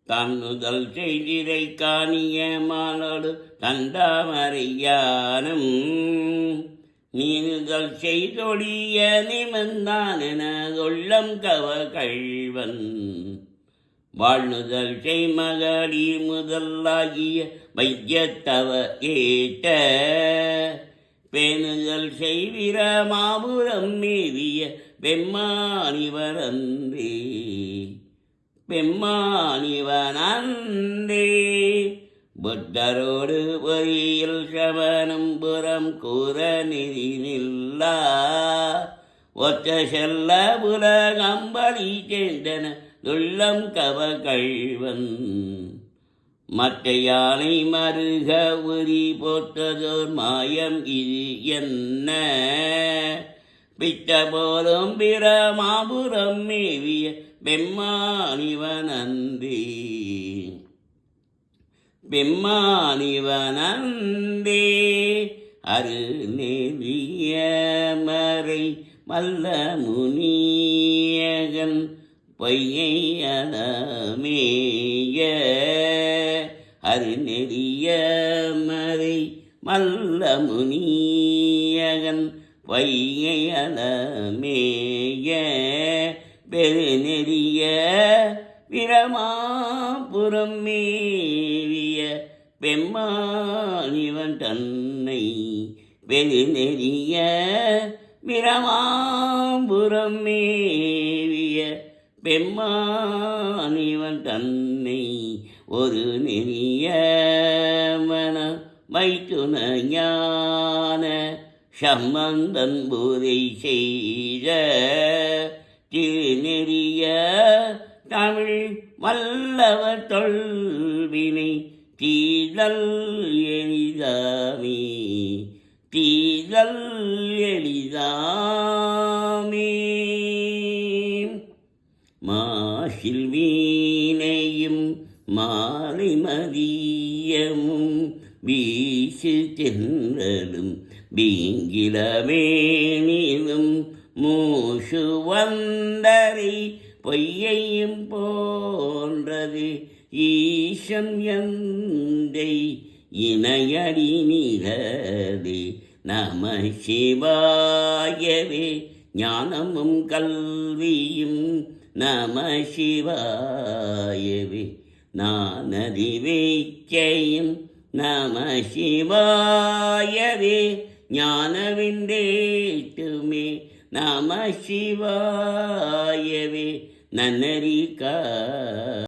தன்னுதல் செய்திரை காணிய மாலோடு தண்டாமறையானும் நீனுதல் செய்தொழிய நிமந்தான் என உள்ளம் கவ கழ்வன் வாழ்நுதல் செய்மகளீர் முதலாகிய வையத்தவ ஏட்ட பேணுதல் செய்விர மாபுரம் மேவிய பெம்மானிவரந்தே பெம்மானிவனந்தே புத்தரோடு பொறியில் சவனம் புறம் கூற நெறி நில்லா ஒத்த செல்ல புலகம்பளி சேர்ந்தன உள்ளம் கவ கழ்வன் மற்ற யானை மருக உரி போட்டதோர் மாயம் இது என்ன பித்த போலும் பிற மாபுரம் மேவிய பெம்மானிவனந்தே பெம்மானிவனந்தே அருநெறிய மறை மல்ல முனியகன் பொய்யை அலமேய அருநெறிய மறை மல்ல முனியகன் பொய்யை அலமேய பெருநெறிய பிரமாபுரம் மேவிய பெம்மானிவன் தன்னை பெருநெறிய பிரமாபுரம் மேவிய பெம்மானிவன் தன்னை ஒரு நெறிய மன வைத்துன ஞான சம்பந்தன் பூரை செய்த திருநெறிய தமிழ் வல்லவர் தொல்வினை தீதல் எளிதாமே தீதல் எளிதாமே மாசில் வீணையும் மாலை மதியமும் வீசு தென்றலும் வீங்கிலமேனிலும் மூசு வந்தரை பொய்யையும் போன்றது ஈசன் எந்தை இணையடி நிகழே நம சிவாயவே ஞானமும் கல்வியும் நம சிவாயவே நானறிவேச்சையும் நம சிவாயவே ஞானவிந்தேட்டுமே நம சிவாயவே நன்னறிக்கா